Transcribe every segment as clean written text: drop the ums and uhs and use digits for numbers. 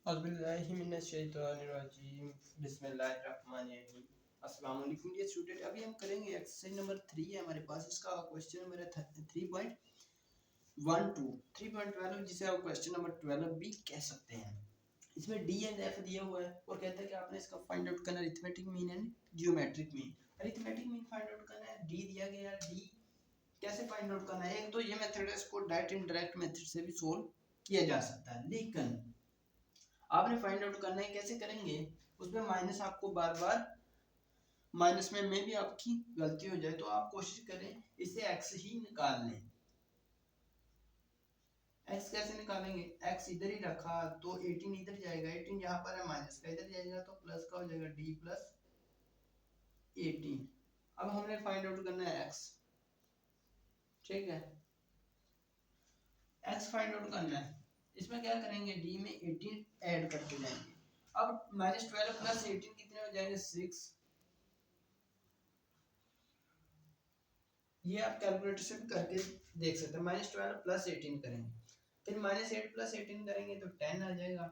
औज़ुबिल्लाहिमिनश्शैतानिर्रजीम बिस्मिल्लाहिर्रहमानिर्रहीम। अस्सलाम वालेकुम डियर स्टूडेंट, अभी हम करेंगे एक्सरसाइज नंबर 3 है हमारे पास। इसका क्वेश्चन नंबर है 3.12 3.12 जिसे आप क्वेश्चन नंबर 12 भी कह सकते हैं। इसमें डी एंड एफ दिया हुआ है और कहता है कि आपने इसका फाइंड आउट करना arithmetic mean and geometric mean. Arithmetic mean find out करना है, डी दिया गया है। डी कैसे फाइंड आउट करना है? एक तो ये मेथड है, इसको डायरेक्ट इनडायरेक्ट मेथड से भी सोल्व किया जा सकता है, लेकिन आपने फाइंड आउट करना है। कैसे करेंगे? उसमें माइनस आपको बार बार माइनस में भी आपकी गलती हो जाए तो आप कोशिश करें इसे एक्स ही निकाल लें। एक्स कैसे निकालेंगे? एक्स इधर ही रखा तो 18 इधर जाएगा, 18 यहाँ पर है, माइनस का इधर जाएगा तो प्लस का हो जाएगा डी प्लस 18। अब हमने फाइंड आउट करना है एक्स, ठीक है। एक्स फाइंड आउट करना है। इसमें क्या करेंगे? डी में 18 ऐड करते जाएंगे। अब -12 प्लस 18 कितने हो जाएंगे? 6। ये आप कैलकुलेटर से भी करके देख सकते हैं। -12 प्लस 18 करेंगे, फिर -8 प्लस 18 करेंगे तो 10 आ जाएगा।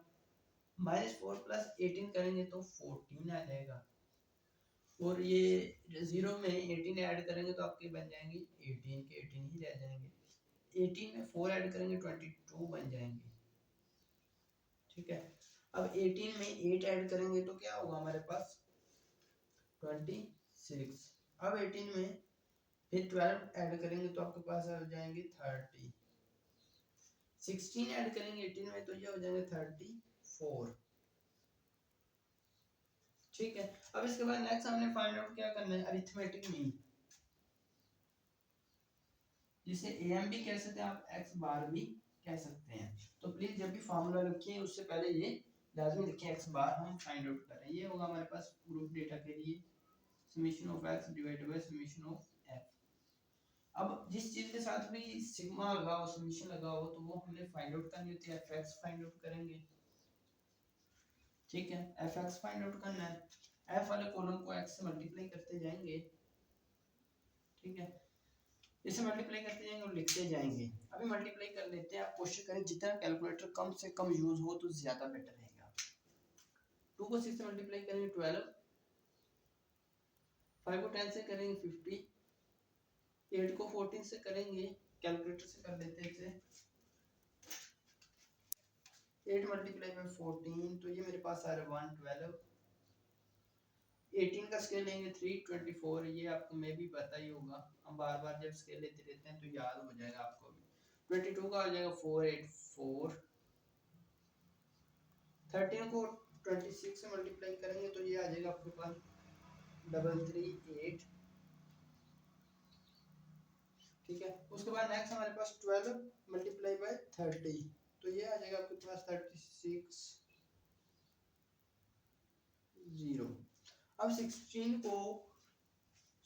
-4 प्लस 18 करेंगे तो 14 आ जाएगा। और ये 0 में 18 ऐड करेंगे तो आपके बन जाएंगे 18 के 18 ही रह जाएंगे। 18 में 4 ऐड करेंगे 22 बन जाएंगे, ठीक है। अब 18 में 8 ऐड करेंगे तो क्या होगा हमारे पास? 26। अब 18 में फिर 12 ऐड करेंगे तो आपके पास आ जाएंगे 30। 16 ऐड करेंगे 18 में तो ये हो जाएंगे 34, ठीक है। अब इसके बाद नेक्स्ट हमने फाइंड आउट क्या करना है? अरिथमेटिक मीन, जिसे एम भी कह सकते हैं, आप एक्स बार भी कह सकते हैं। तो प्लीज जब भी फार्मूला लिखिए उससे पहले ये लाजमी लिखें एक्स बार हम फाइंड आउट कर रहे हैं। ये होगा हमारे पास प्रूफ डेटा के लिए summation of x divided by summation of F. अब जिस चीज के साथ भी सिग्मा लगा हो, समेशन लगा हो, तो वो हमने फाइंड आउट करनी होती है। एफ एक्स फाइंड आउट करेंगे, ठीक है। एफ एक्स फाइंड आउट करना है। एफ वाले कॉलम को एक्स से मल्टीप्लाई करते जाएंगे, ठीक है। इसे मल्टीप्लाई करते जाएंगे और लिखते जाएंगे। अभी मल्टीप्लाई कर लेते हैं। आप कोशिश करें जितना कैलकुलेटर कम से कम यूज हो तो ज्यादा बेटर रहेगा। 2 को 6 से मल्टीप्लाई करेंगे 12, 5 को 10 से करेंगे 50, 8 को 14 से करेंगे, कैलकुलेटर से कर देते हैं इसे। 8 मल्टीप्लाई बाय 14 तो ये मेरे पास आ रहा है 112। 18 का स्केल लेंगे 324, ये आपको मे भी पता ही होगा, हम बार बार जब स्केल लेते रहते हैं तो याद हो जाएगा आपको भी। 22 का हो जाएगा 484। 13 को 26 से मल्टीप्लाई करेंगे तो ये आ जाएगा आपके पास 338, ठीक है। उसके बाद नेक्स्ट हमारे पास 12 मल्टीप्लाई बाय 30 तो ये आ जाएगा आपके पास 36 0। अब 16 को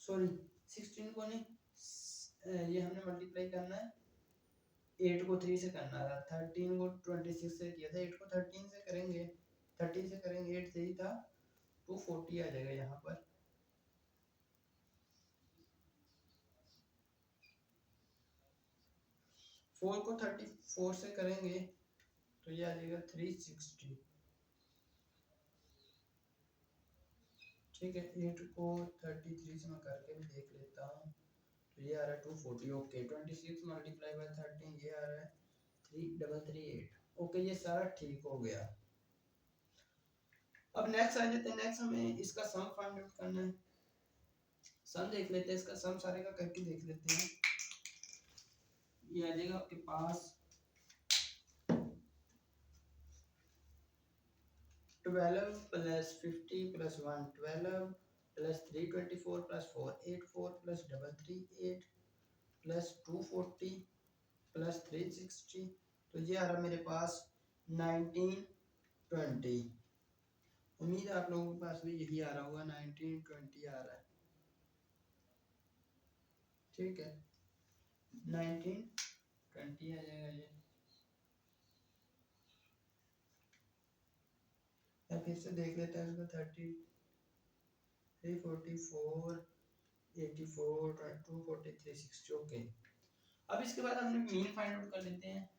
सॉरी 16 को नहीं, ये हमने मल्टीप्लाई करना है 8 को 3 से करना था। 13 को 26 से किया था, 8 को 13 से करेंगे, 30 से करेंगे, 8 से ही था, 240 आ जाएगा यहाँ पर। 4 को 34 से करेंगे तो ये आ जाएगा 360, ठीक है। 8 को 33 से मैं करके भी देख लेता हूँ तो ये आ रहा है 240, ओके। 26 मल्टीप्लाई बाय 13 ये आ रहा है 3338, ओके। ये सारा ठीक हो गया। अब नेक्स्ट आ जाते हैं। नेक्स्ट हमें इसका सम फाइंड आउट करना है। सम देख लेते हैं, इसका सम सारे का करके देख लेते हैं। ये आ जाएगा आपके पास 12 plus 50 plus 112 plus 324 plus 484 plus 338 plus 240 plus 360 तो ये आ रहा मेरे पास 1920। उम्मीद है आप लोगों के पास भी यही आ रहा होगा, 1920 आ रहा है, ठीक है। 1920 आ जाएगा ये। या फिर से देख लेते हैं इसको 30 344 84 240 360, ओके। अब इसके बाद हमने मीन फाइंड आउट कर लेते हैं।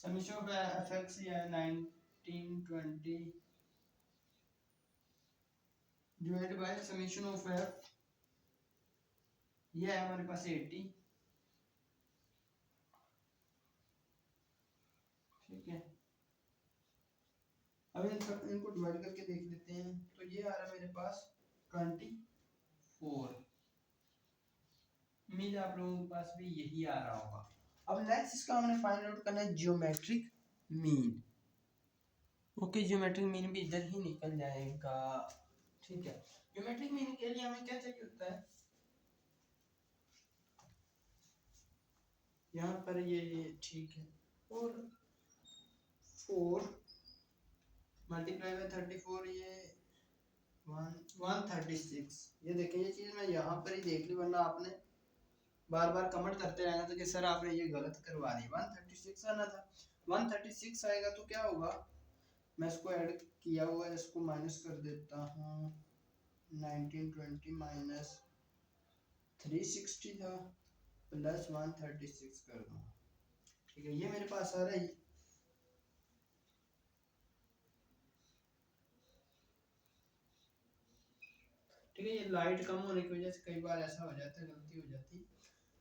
समीशन ऑफ एफ एक्स या 1920 divide by summation of F, ये है हमारे पास 80, ठीक है। अब इनको डिवाइड करके देख लेते हैं, तो ये आ रहा है मेरे पास 24। उम्मीद है आप लोगों के पास भी यही आ रहा होगा। अब नेक्स्ट इसका हमने फाइंड आउट करना है geometric mean. Okay, geometric mean भी इधर ही निकल जाएगा, ठीक है। जियोमेट्रिक मीन के लिए हमें क्या चाहिए होता है, यहाँ पर ये ठीक है, और 4 मल्टीप्लाई बाय 34, ये 136। ये देखें, ये चीज़ मैं यहाँ पर ही देख ली, वरना आपने बार बार कमेंट करते रहना था कि सर आपने ये गलत करवा दी। 136 आना था, 136 आएगा तो क्या होगा, मैं इसको ऐड किया हुआ है, इसको माइनस कर देता हूँ। 1920 माइनस 360 था, प्लस 136 कर दूँ, ठीक है। ये मेरे पास आ रहा है, ठीक है। ये लाइट कम होने की वजह से कई बार ऐसा हो जाता है, गलती हो जाती है।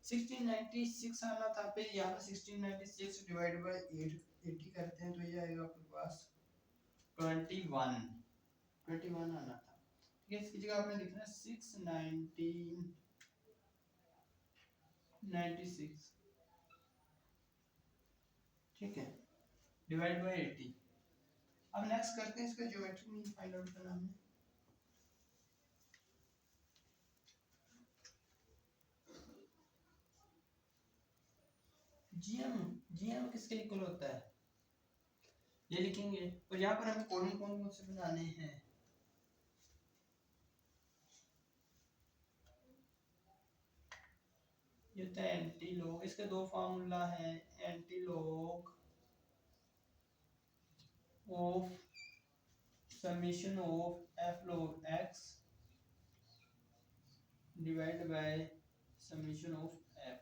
1696 आना था, फिर यहाँ पे 1696 डिवाइड बाय 80 करते हैं, तो ये आएगा आपके पास 21 आना था, ठीक है। इसकी जगह आपने लिखना है 696, ठीक है, डिवाइड बाय 80। अब नेक्स्ट करते हैं इसका ज्योमेट्रिक मीन फाइंड आउट करना हमने। जीएम किसके इक्वल होता है, ये लिखेंगे, और यहाँ पर हमें कॉलम कौन कौन से बनाने हैं। ये होता है एंटी लॉग, इसके दो फार्मूला हैं, anti log of summation of F log x divide by summation of F,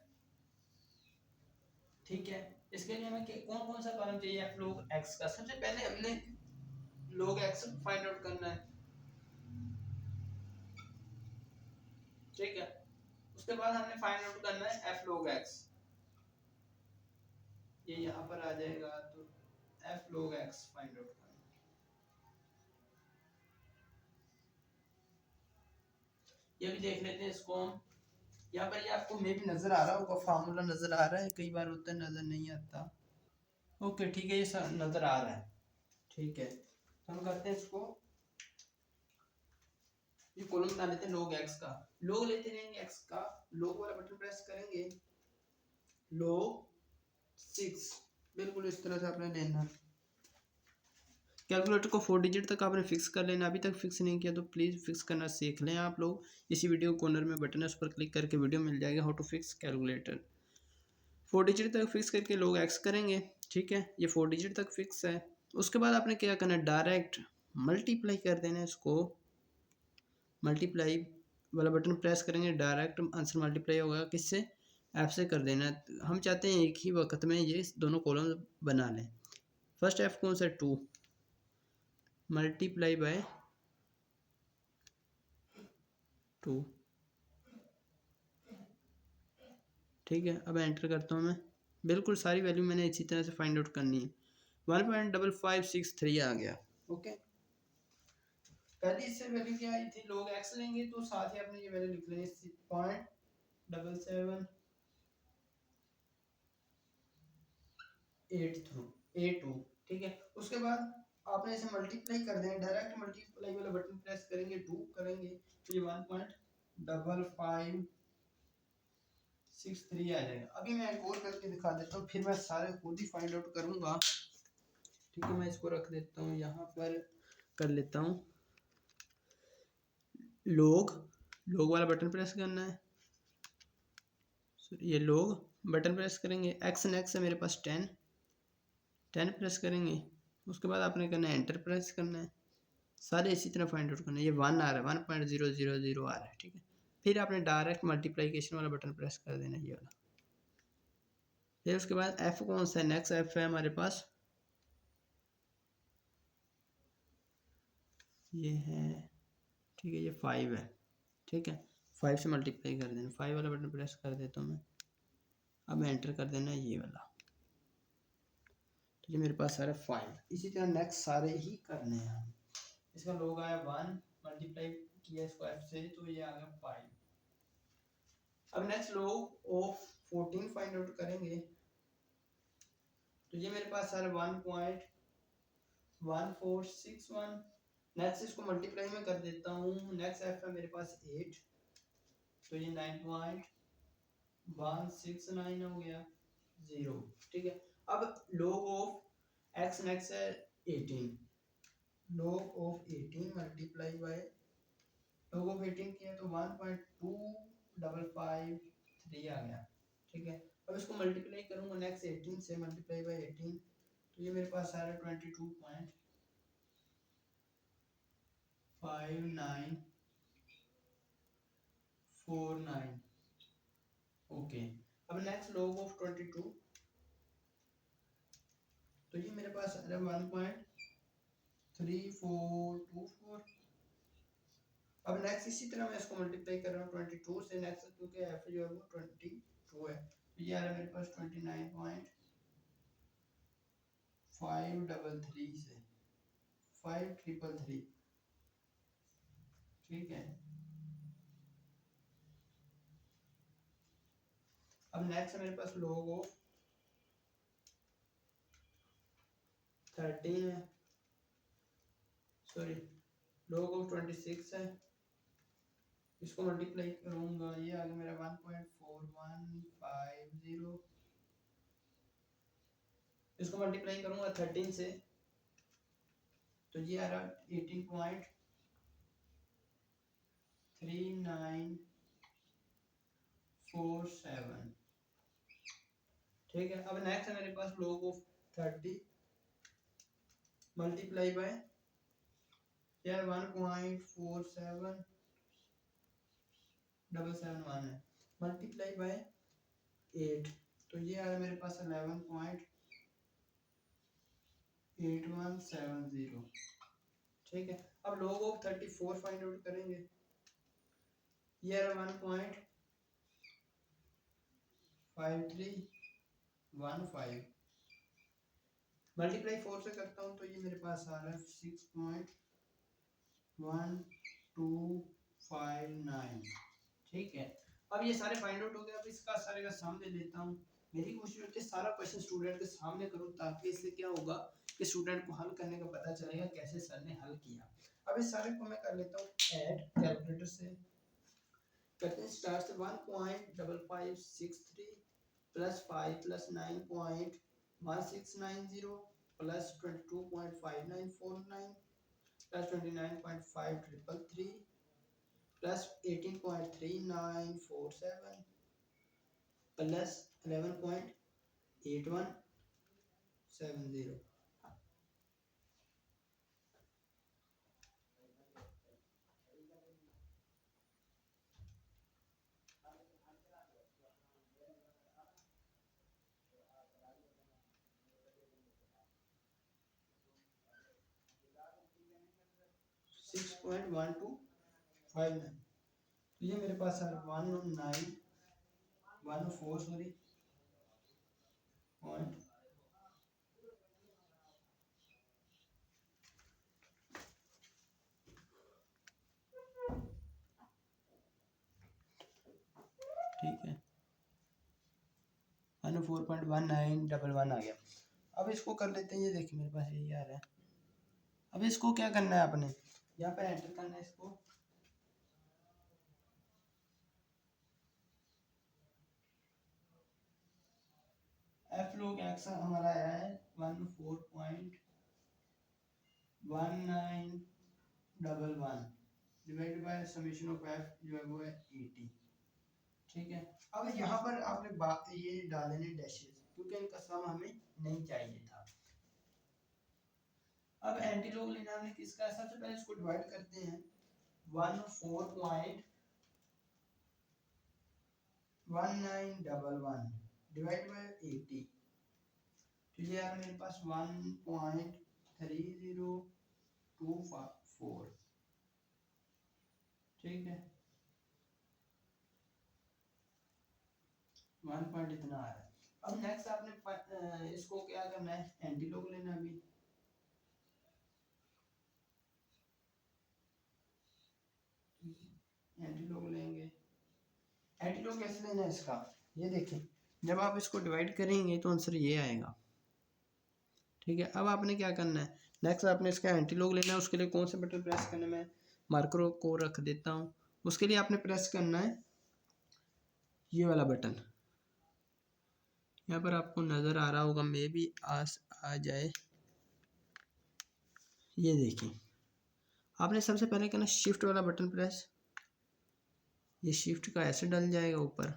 ठीक है। इसके लिए हमें कौन कौन सा कॉलम चाहिए, एफ लॉग एक्स का। सबसे पहले हमने लॉग एक्स फाइंड आउट करना है, ठीक है। उसके बाद हमने फाइंड आउट करना है एफ लॉग एक्स, ये यहाँ पर आ जाएगा, तो F log x find out करना है। ये भी देख लेते हैं इसको हम, यहाँ पर ये आपको मे भी नजर आ रहा होगा, फार्मूला नजर आ रहा है, कई बार होता है नजर नहीं आता। ओके, ठीक है, ये सब नजर आ रहा है, ठीक है। तो हम करते हैं इसको, ये कॉलम बना लेते हैं log x का, log लेते रहेंगे x का, log वाला बटन प्रेस करेंगे, log 6, बिल्कुल इस तरह से आपने लेना। कैलकुलेटर को 4 डिजिट तक आपने फिक्स कर लेना, अभी तक फिक्स नहीं किया तो प्लीज़ फिक्स करना सीख लें आप लोग। इसी वीडियो कॉर्नर में बटन है, उस पर क्लिक करके वीडियो मिल जाएगा how to fix calculator. 4 digit तक फिक्स करके log x करेंगे, ठीक है। ये 4 डिजिट तक फिक्स है। उसके बाद आपने क्या करना है, डायरेक्ट मल्टीप्लाई कर देना है इसको, मल्टीप्लाई वाला बटन प्रेस करेंगे, डायरेक्ट आंसर मल्टीप्लाई होगा किससे, एफ से कर देना है। हम चाहते हैं एक ही वक्त में ये दोनों कॉलम बना लें। फर्स्ट एफ कौन सा, 2 मल्टीप्लाई बाय 2, ठीक है। अब एंटर करता हूँ मैं, बिल्कुल सारी वैल्यू मैंने इसी तरह से फाइंड आउट करनी है। 1.5563 आ गया, ओके। पहले इससे वैल्यू क्या आई थी, log x लेंगे तो साथ ही आपने ये वैल्यू लिख लेंगे 0.7782, ठीक है। उसके बाद आपने इसे मल्टीप्लाई कर देंगे, डायरेक्ट मल्टीप्लाई वाला बटन प्रेस करेंगे, 2 करेंगे तो ये 1.5563 आ जाएगा। अभी मैं एक और करके दिखा देता हूँ, फिर मैं सारे खुद ही फाइंड आउट करूँगा, ठीक है। मैं इसको रख देता हूँ यहाँ पर, कर लेता हूँ log वाला बटन प्रेस करना है, ये log बटन प्रेस करेंगे, x नेक्स्ट है मेरे पास 10 प्रेस करेंगे। उसके बाद आपने करना है एंटर प्रेस करना है, सारे इसी तरह फाइंड आउट करना है। ये 1 आ रहा है, 1.000 आ रहा है, ठीक है। फिर आपने डायरेक्ट मल्टीप्लिकेशन वाला बटन प्रेस कर देना, ये वाला, फिर उसके बाद एफ कौन सा है, नेक्स्ट एफ है हमारे पास, ये है, ठीक है, ये 5 है, ठीक है, 5 से मल्टीप्लाई कर देना, 5 वाला बटन प्रेस कर देता हूँ मैं, अब एंटर कर देना ये वाला, तो ये मेरे पास सारे 5। इसी तरह नेक्स्ट सारे ही करने हैं हम। इसका लोग आया 1, मल्टीप्लाई किया इसको एफ से, तो ये आ गया 5। अब नेक्स्ट लोग ऑफ 14 फाइंड आउट करेंगे, तो ये मेरे पास सारे 1.1461। नेक्स्ट इसको मल्टीप्लाई में कर देता हूँ, नेक्स्ट एफ है मेरे पास 8, तो ये 9.169 हो गया 0, ठीक है। अब log ऑफ x नेक्स्ट है 18, log of 18 multiply by log of 18 किया तो 1.2553 आ गया, ठीक है। अब इसको मल्टीप्लाई करूंगा नेक्स्ट 18 से, मल्टीप्लाई बाय 18, तो ये मेरे पास आ रहा है 22.5949, ओके। अब नेक्स्ट log ऑफ 22, तो ये मेरे पास आ रहा है 1.3424। अब नेक्स्ट इसी तरह मैं इसको मल्टीप्लाई कर रहा हूँ 22 से, नेक्स्ट क्योंकि एफ जो है वो 22 है, तो ये आ रहा है मेरे पास 29.533 से 5333, ठीक है। अब नेक्स्ट मेरे पास log ऑफ 13 है, सॉरी log ऑफ 26 है, इसको मल्टीप्लाई करूंगा, ये आ गया मेरा 1.4150, इसको मल्टीप्लाई करूंगा 13 से, तो ये आ रहा 18.3947, ठीक है। अब नेक्स्ट है मेरे पास log ऑफ 30 मल्टीप्लाई बाय यार 1.47771 है, मल्टीप्लाई बाय 8, तो ये आ रहा है मेरे पास 11.8170, ठीक है। अब log ऑफ 34 फाइंड आउट करेंगे, ये आ रहा 1.5315, मल्टीप्लाई 4 से करता हूँ तो ये मेरे पास आ रहा है 6.1259, ठीक है। अब ये सारे फाइंड आउट हो गए, अब इसका सारे का सम ले लेता हूँ। मेरी कोशिश होती है सारा क्वेश्चन स्टूडेंट के सामने करूँ, ताकि इससे क्या होगा कि स्टूडेंट को हल करने का पता चलेगा कैसे सर ने हल किया। अब इस सारे को मैं कर लेता हूँ ऐड कैलकुलेटर से, करते हैं स्टार्ट से 1.5563 plus 5 plus 9.1690 plus 22.5949 plus 29.5333 plus 18.3947 plus 11.8170। 6.1259, तो ये मेरे पास है 10914 सॉरी पॉइंट, ठीक है, 104.1911 आ गया। अब इसको कर लेते हैं, ये देखिए मेरे पास यही आ रहा है। अब इसको क्या करना है, आपने यहाँ पर एंटर करना है इसको, एफ log x हमारा आया है 14.1911 divided by summation of F जो है वो है 80, ठीक है। अब यहाँ पर आपने बात ये डाले ने डैशेस, क्योंकि इनका सम हमें नहीं चाहिए था। अब एंटी लॉग लेना हमने किसका, सबसे पहले इसको डिवाइड करते हैं 14.1911 डिवाइड बाय 80, तो ये यार मेरे पास 1.3024, ठीक है, 1 पॉइंट इतना आ रहा है। अब नेक्स्ट आपने इसको क्या करना है, एंटी लॉग लेना। अभी एंटी लॉग लेंगे। एंटी लॉग कैसे लेना है इसका, ये देखिए, जब आप इसको डिवाइड करेंगे तो आंसर ये आएगा, ठीक है। अब आपने क्या करना है, नेक्स्ट आपने इसका एंटी लॉग लेना है। उसके लिए कौन सा बटन प्रेस करना है, मैं मार्कर को रख देता हूँ। उसके लिए आपने प्रेस करना है ये वाला बटन, यहाँ पर आपको नज़र आ रहा होगा, मे भी आ जाए, ये देखिए। आपने सबसे पहले करना शिफ्ट वाला बटन प्रेस, ये शिफ्ट का ऐसे डल जाएगा ऊपर,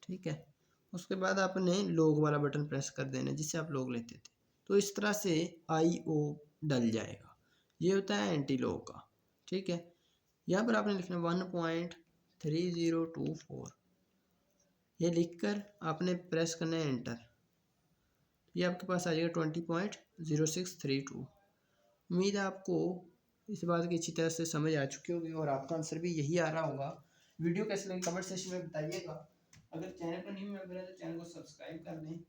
ठीक है। उसके बाद आपने लॉग वाला बटन प्रेस कर देना जिससे आप लॉग लेते थे, तो इस तरह से IO डल जाएगा। ये होता है एंटी लॉग का, ठीक है। यहाँ पर आपने लिखना 1.3024, ये लिखकर आपने प्रेस करना है एंटर, ये आपके पास आ जाएगा 20.0632। उम्मीद है आपको इस बात की अच्छी तरह से समझ आ चुकी होगी और आपका आंसर भी यही आ रहा होगा। वीडियो कैसे लगी कमेंट सेक्शन में बताइएगा। अगर चैनल पर न्यू मेंबर है तो चैनल को सब्सक्राइब कर लें।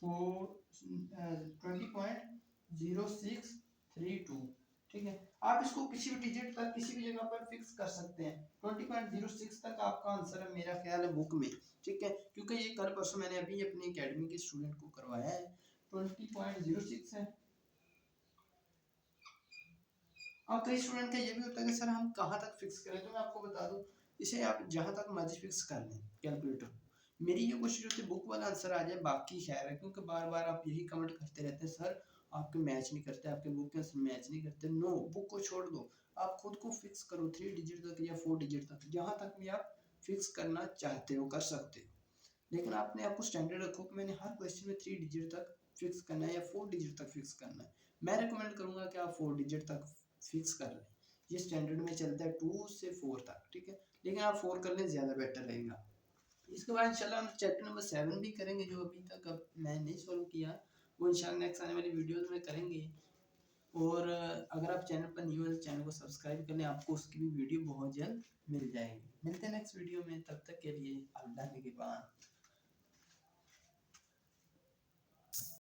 20.0632, ठीक है। आप इसको किसी भी डिजिट तक किसी भी जगह पर फिक्स कर सकते हैं। 20.06 तक आपका आंसर है मेरा ख्याल है बुक में, ठीक है, क्योंकि ये कल परसों मैंने अभी अपनी एकेडमी के स्टूडेंट को करवाया है। 20.06 है। और कई स्टूडेंट का ये भी होता है कि सर हम कहाँ तक फिक्स करें, तो मैं आपको बता दूं, इसे आप जहाँ तक मर्जी फिक्स कर लें कैलकुलेटर। मेरी ये कोशिश होती है बुक वाला आंसर आ जाए, बाकी खैर है, क्योंकि बार बार आप यही कमेंट करते रहते हैं सर आपके मैच नहीं करते, आपके बुक के आंसर मैच नहीं करते। नो, बुक को छोड़ दो, आप खुद को फिक्स करो 3 डिजिट तक या 4 डिजिट तक, जहाँ तक भी आप फिक्स करना चाहते हो कर सकते हो। लेकिन आपने आपको स्टैंडर्ड रखो कि मैंने हर क्वेश्चन में 3 डिजिट तक फिक्स करना है या 4 डिजिट तक फिक्स करना है। मैं रिकमेंड करूंगा कि आप 4 डिजिट तक फिक्स कर लें, ये स्टैंडर्ड में चलता है 2 से 4 तक, ठीक है, लेकिन आप 4 कर लें ज़्यादा बेटर रहेगा। इसके बाद इंशाल्लाह हम चैप्टर नंबर 7 भी करेंगे, जो अभी तक अब मैं नहीं सॉल्व किया, वो इंशाल्लाह नेक्स्ट आने वाली वीडियोस में करेंगे। और अगर आप चैनल पर न्यू है तो चैनल को सब्सक्राइब कर लें, आपको उसकी भी वीडियो बहुत जल्द मिल जाएगी। मिलते हैं नेक्स्ट वीडियो में, तब तक के लिए अल्लाह के निगहबान।